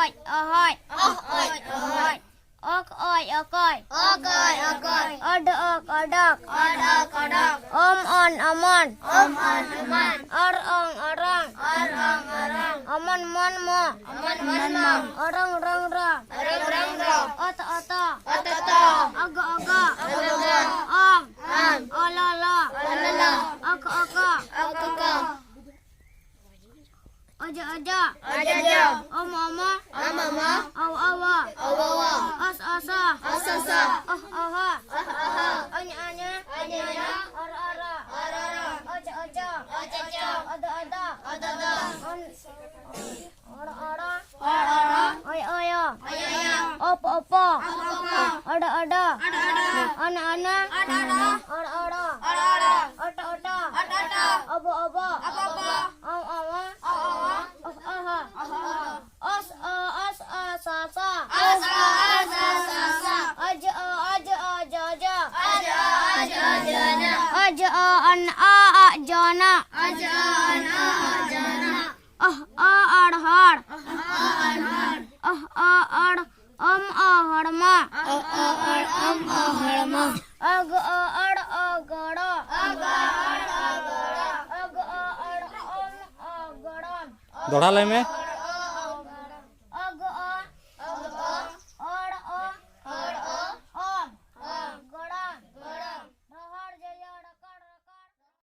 oi ohoi ohoi ok oi okoi od ok odok om on omon or ong orang omon mon mo orang rong oto aga om ololo oko aja om awa as asa aha anya ara aja ada ora aya opo ada ana ara ota aba as asa aja an jana arhar harma agara दोहरा ले में